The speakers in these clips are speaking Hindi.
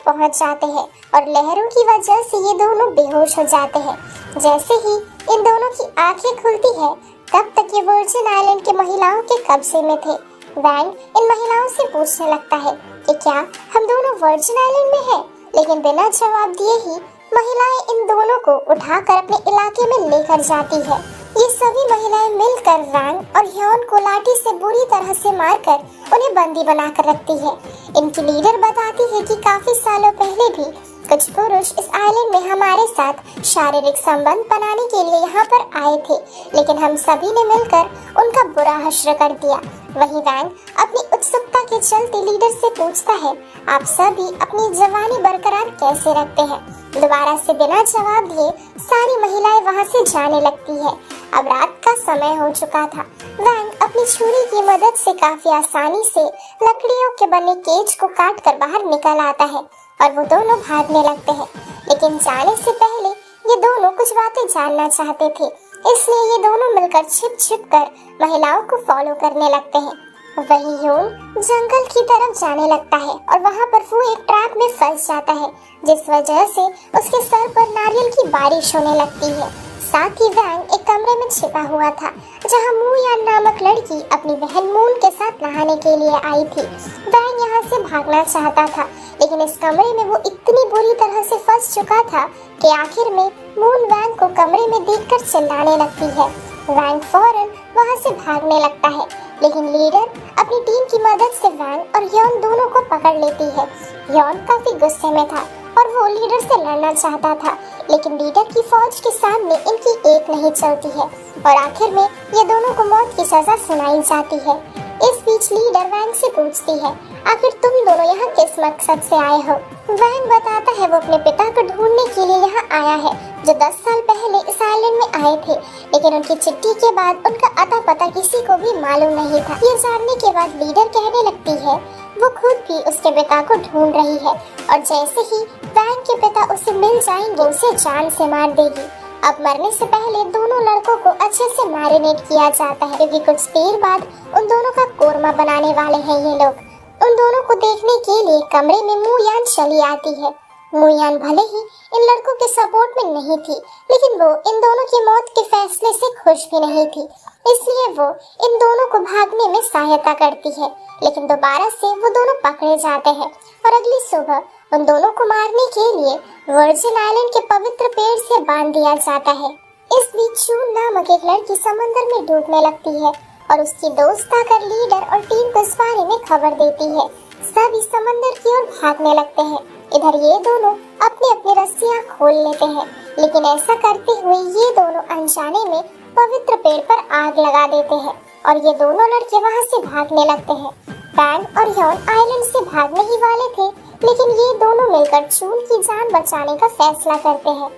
पहुंच जाते हैं और लहरों की वजह से ये दोनों बेहोश हो जाते हैं। जैसे ही इन दोनों की आंखें खुलती है, तब तक ये वर्जिन आइलैंड के महिलाओं के कब्जे में थे। वैंग इन महिलाओं से पूछने लगता है कि क्या हम दोनों वर्जिन आइलैंड में हैं, लेकिन बिना जवाब दिए ही महिलाएं इन दोनों को उठाकर अपने इलाके में लेकर जाती है। ये सभी महिलाएं मिलकर वैंग और ह्योन को लाठी से बुरी तरह से मारकर उन्हें बंदी बनाकर रखती है। इनकी लीडर बताती है कि काफी सालों पहले भी कुछ पुरुष इस आइलैंड में हमारे साथ शारीरिक संबंध बनाने के लिए यहाँ पर आए थे, लेकिन हम सभी ने मिलकर उनका बुरा हश्र कर दिया। वहीं वैंग अपनी उत्सुकता के चलते लीडर से पूछता है, आप सभी अपनी जवानी बरकरार कैसे रखते हैं? दोबारा से बिना जवाब दिए सारी महिलाएं वहां से जाने लगती है। अब रात का समय हो चुका था। वैंग अपनी छुरी की मदद से काफी आसानी से लकड़ियों के बने केज को काट कर बाहर निकल आता है और वो दोनों भागने लगते हैं। लेकिन जाने से पहले ये दोनों कुछ बातें जानना चाहते थे, इसलिए ये दोनों मिलकर छिप छिप कर महिलाओं को फॉलो करने लगते हैं। वही ह्योन जंगल की तरफ जाने लगता है और वहाँ पर वो एक ट्रैप में फंस जाता है, जिस वजह से उसके सर पर नारियल की बारिश होने लगती है। साथ ही वैंग एक कमरे में छिपा हुआ था, जहाँ मूयान नामक लड़की अपनी बहन मून के साथ नहाने के लिए आई थी। वैंग यहाँ से भागना चाहता था, लेकिन इस कमरे में वो इतनी बुरी तरह से फंस चुका था कि आखिर में मून वैंग को कमरे में देखकर चिल्लाने लगती है। वैंग फौरन वहाँ से भागने लगता है, लेकिन लीडर अपनी टीम की मदद से वैंग और ह्योन दोनों को पकड़ लेती है। ह्योन काफी गुस्से में था और वो लीडर से लड़ना चाहता था, लेकिन लीडर की फौज के सामने इनकी एक नहीं चलती है और आखिर में ये दोनों को मौत की सजा सुनाई जाती है। इस बीच लीडर वैंग से पूछती है, आखिर तुम दोनों यहाँ किस मकसद से आए हो? वैंग बताता है वो अपने पिता को ढूंढने के लिए यहाँ आया है, जो 10 साल पहले इस आइलैंड में आए थे, लेकिन उनकी चिट्ठी के बाद उनका अता पता किसी को भी मालूम नहीं था। ये जानने के बाद लीडर कहने लगती है वो खुद भी उसके पिता को ढूंढ रही है और जैसे ही वैंग के पिता उसे मिल जाएंगे, उसे जान से मार देगी। अब मरने से पहले दोनों लड़कों को अच्छे से मैरिनेट किया जाता है, क्योंकि कुछ देर बाद उन दोनों का कोरमा बनाने वाले हैं ये लोग। उन दोनों को देखने के लिए कमरे में मूयान चली आती है। मूयान भले ही इन लड़कों के सपोर्ट में नहीं थी, लेकिन वो इन दोनों की मौत के फैसले से खुश भी नहीं थी, इसलिए वो इन दोनों को भागने में सहायता करती है। लेकिन दोबारा से वो दोनों पकड़े जाते हैं और अगली सुबह उन दोनों को मारने के लिए वर्जिन आइलैंड के पवित्र पेड़ से बांध दिया जाता है। इस बीच जून नामक एक लड़की समंदर में डूबने लगती है और उसकी दोस्त आकर लीडर और टीम को इस बारे में खबर देती है। सभी समंदर की ओर भागने लगते हैं। इधर ये दोनों अपनी अपनी रस्सियां खोल लेते हैं, लेकिन ऐसा करते हुए ये दोनों अनजाने में पवित्र पेड़ पर आग लगा देते हैं और ये दोनों लड़के वहां से भागने लगते हैं। वैंग और ह्योन आइलैंड से भागने ही वाले थे, लेकिन ये दोनों मिलकर जून की जान बचाने का फैसला करते हैं।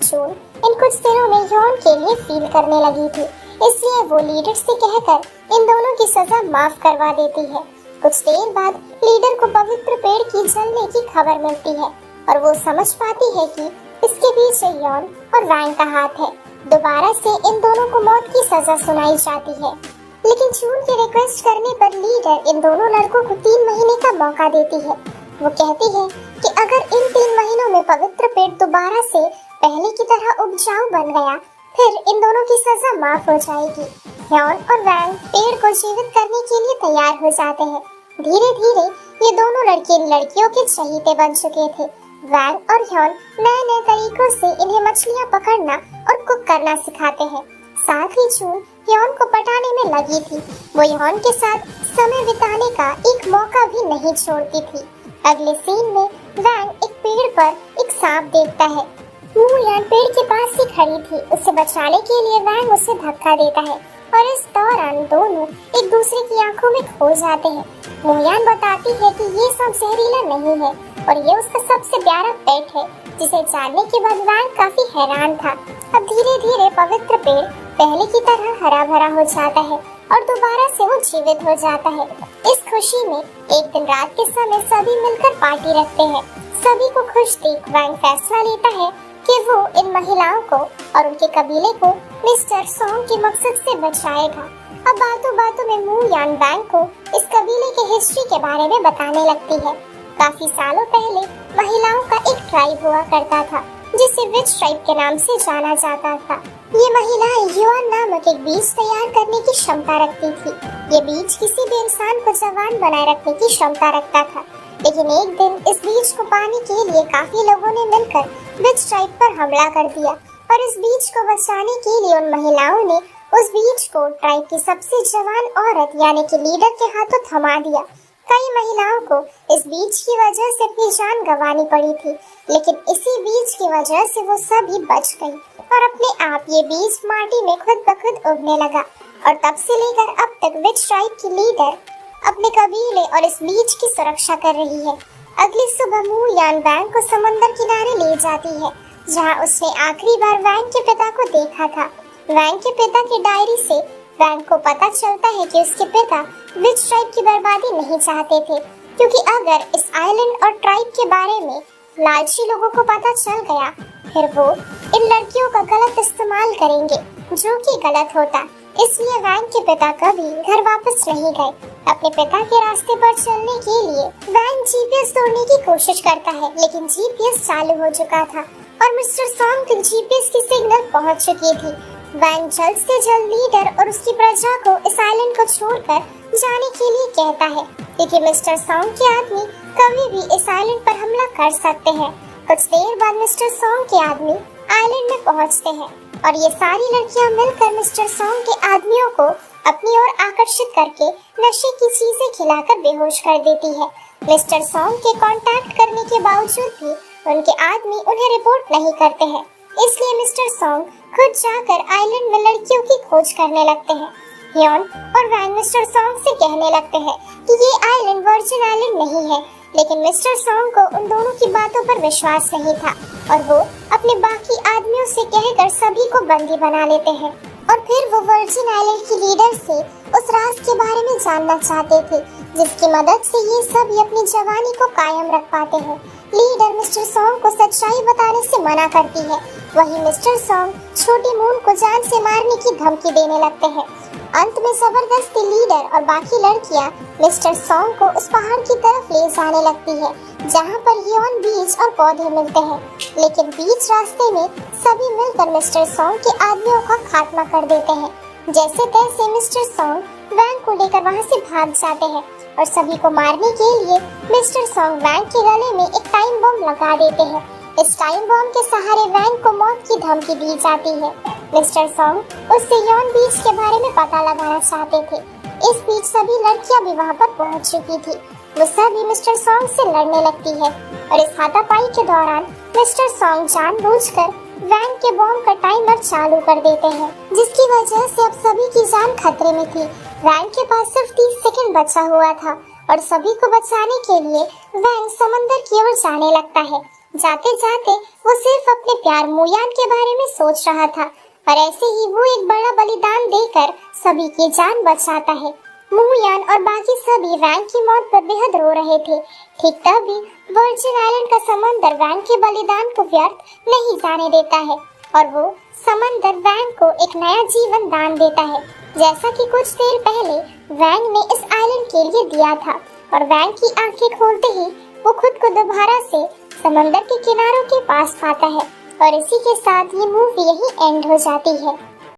जून इन कुछ दिनों में ह्योन के लिए फील करने लगी थी, इसलिए वो लीडर से कहकर इन दोनों की सजा माफ करवा देती है। कुछ देर बाद लीडर को पवित्र पेड़ की जलने की खबर मिलती है और वो समझ पाती है कि इसके पीछे ह्योन और वैंग का हाथ है। दोबारा से इन दोनों को मौत की सजा सुनाई जाती है, लेकिन जून की रिक्वेस्ट करने पर लीडर इन दोनों लड़कों को 3 महीने का मौका देती है। वो कहती है कि अगर इन 3 महीनों में पवित्र पेड़ दोबारा से पहले की तरह उपजाऊ बन गया, फिर इन दोनों की सजा माफ हो जाएगी। ह्योन और वैंग पेड़ को जीवित करने के लिए तैयार हो जाते हैं। धीरे धीरे ये दोनों लड़के इन लड़कियों के चहीते बन चुके थे। वैंग और ह्योन नए नए तरीकों से इन्हें मछलियाँ पकड़ना और कुक करना सिखाते हैं। साथ ही जून ह्योन को पटाने में लगी थी। वो ह्योन के साथ समय बिताने का एक मौका भी नहीं छोड़ती थी। अगले सीन में वैंग एक पेड़ पर एक सांप देखता है। मूयान पेड़ के पास ही खड़ी थी। उसे बचाने के लिए वैंग उसे धक्का देता है और इस दौरान दोनों एक दूसरे की आंखों में खो जाते हैं। मूयान बताती है कि ये सब जहरीला नहीं है और ये उसका सबसे प्यारा पेट है, जिसे जानने के बाद वैंग काफी हैरान था। अब धीरे धीरे पवित्र पेड़ पहले की तरह हरा भरा हो जाता है और दोबारा से वो जीवित हो जाता है। इस खुशी में एक दिन रात के समय सभी मिलकर पार्टी रखते हैं। सभी को खुश देख वैंग फैसला लेता है कि वो इन महिलाओं को और उनके कबीले को मिस्टर सॉन्ग के मकसद से बचाएगा। अब बातों बातों में मूयान वैंग को इस कबीले के हिस्ट्री के बारे में बताने लगती है। काफी सालों पहले महिलाओं का एक ट्राइब हुआ करता था जिसे विच ट्राइब के नाम से जाना जाता था। ये महिलाएं युआन नामक एक बीज तैयार करने की क्षमता रखती थी। ये बीज किसी भी इंसान को जवान बनाए रखने की क्षमता रखता था। लेकिन एक दिन इस बीज को पाने के लिए काफी लोगों ने मिलकर विच ट्राइब पर हमला कर दिया और इस बीज को बचाने के लिए उन महिलाओं ने उस बीज को ट्राइब की सबसे जवान औरत यानी कि लीडर के हाथों थमा दिया। कई महिलाओं को इस बीज की वजह से अपनी जान गंवानी पड़ी थी, लेकिन इसी बीज की वजह से वो सभी बच गई और अपने आप ये बीज माटी में खुद ब खुद उगने लगा। और तब से लेकर अब तक विच ट्राइब की लीडर अपने कबीले और इस बीज की सुरक्षा कर रही है। अगली सुबह मू यान वैंग को समंदर किनारे ले जाती है, जहाँ उसने आखिरी बार वैंग के पिता को देखा था। वैंग के पिता की डायरी से वैंग को पता चलता है कि उसके पिता विच ट्राइब की बर्बादी नहीं चाहते थे, क्योंकि अगर इस आइलैंड और ट्राइब के बारे में लालची लोगों को पता चल गया, फिर वो इन लड़कियों का गलत इस्तेमाल करेंगे, जो कि गलत होता। इसलिए वैंग के पिता कभी घर वापस नहीं गए। अपने पिता के रास्ते पर चलने के लिए वैंग जीपीएस तोड़ने की कोशिश करता है, लेकिन जीपीएस चालू हो चुका था और मिस्टर सॉन्ग तक जीपीएस की सिग्नल पहुंच चुकी थी। वैंग जल्द से जल्द लीडर और उसकी प्रजा को इस आइलैंड को छोड़कर जाने के लिए कहता है, क्योंकि मिस्टर सॉन्ग के आदमी कभी भी इस आइलैंड पर हमला कर सकते हैं। कुछ देर बाद मिस्टर सॉन्ग के आदमी आइलैंड में पहुंचते हैं और ये सारी लड़कियां मिलकर मिस्टर सॉन्ग के आदमियों को अपनी ओर आकर्षित करके नशे की चीजें खिलाकर बेहोश कर देती है। मिस्टर सॉन्ग के कांटेक्ट करने के बावजूद भी उनके आदमी उन्हें रिपोर्ट नहीं करते हैं, इसलिए मिस्टर सॉन्ग खुद जाकर आइलैंड में लड़कियों की खोज करने लगते हैं। ह्योन और वैंग मिस्टर सॉन्ग से कहने लगते हैं कि ये आइलैंड वर्जिन आइलैंड नहीं है, लेकिन मिस्टर सॉन्ग को उन दोनों की बातों पर विश्वास नहीं था और वो अपने बाकी आदमियों से कहकर सभी को बंदी बना लेते हैं। और फिर वो वर्जिन आइलैंड की लीडर से उस राज के बारे में जानना चाहते थे, जिसकी मदद से ये सभी अपनी जवानी को कायम रख पाते हैं। लीडर मिस्टर सॉन्ग को सच्चाई बताने से मना करती है। वहीं मिस्टर सॉन्ग छोटी मून को जान से मारने की धमकी देने लगते हैं। अंत में जबरदस्ती लीडर और बाकी लड़कियां मिस्टर सॉन्ग को उस पहाड़ की तरफ ले जाने लगती है, जहां पर ह्योन बीज और पौधे मिलते हैं। लेकिन बीच रास्ते में सभी मिलकर मिस्टर सॉन्ग के आदमियों का खात्मा कर देते हैं। जैसे तैसे मिस्टर सॉन्ग वैंग को लेकर वहां से भाग जाते हैं और सभी को मारने के लिए मिस्टर सॉन्ग वैंग के गले में एक टाइम बम लगा देते हैं। इस टाइम बम के सहारे वैंग को मौत की धमकी दी जाती है। मिस्टर सॉन्ग उससे ह्योन बीच के बारे में पता लगाना चाहते थे। इस बीच सभी लड़कियां भी वहां पर पहुंच चुकी थी। वो सभी मिस्टर सॉन्ग से लड़ने लगती है और इस हाथापाई के दौरान मिस्टर सॉन्ग जानबूझकर वैंग के बॉम्ब का टाइमर चालू कर देते हैं, जिसकी वजह से अब सभी की जान खतरे में थी। वैंग के पास सिर्फ 30 सेकंड बचा हुआ था और सभी को बचाने के लिए वैंग समंदर की ओर जाने लगता है। जाते जाते वो सिर्फ अपने प्यार मुयान के बारे में सोच रहा था और ऐसे ही वो एक बड़ा बलिदान देकर सभी की जान बचाता है। मुयान और बाकी सभी वैंग की मौत पर बेहद रो रहे थे। ठीक तभी वर्जिन आइलैंड का समंदर वैंग के बलिदान को व्यर्थ नहीं जाने देता है और वो समंदर वैंग को एक नया जीवन दान देता है, जैसा कि कुछ देर पहले वैंग ने इस आइलैंड के लिए दिया था। और वैंग की आंखें खोलते ही वो खुद को दोबारा से समंदर के किनारों के पास पाता है और इसी के साथ ये मूवी यही एंड हो जाती है।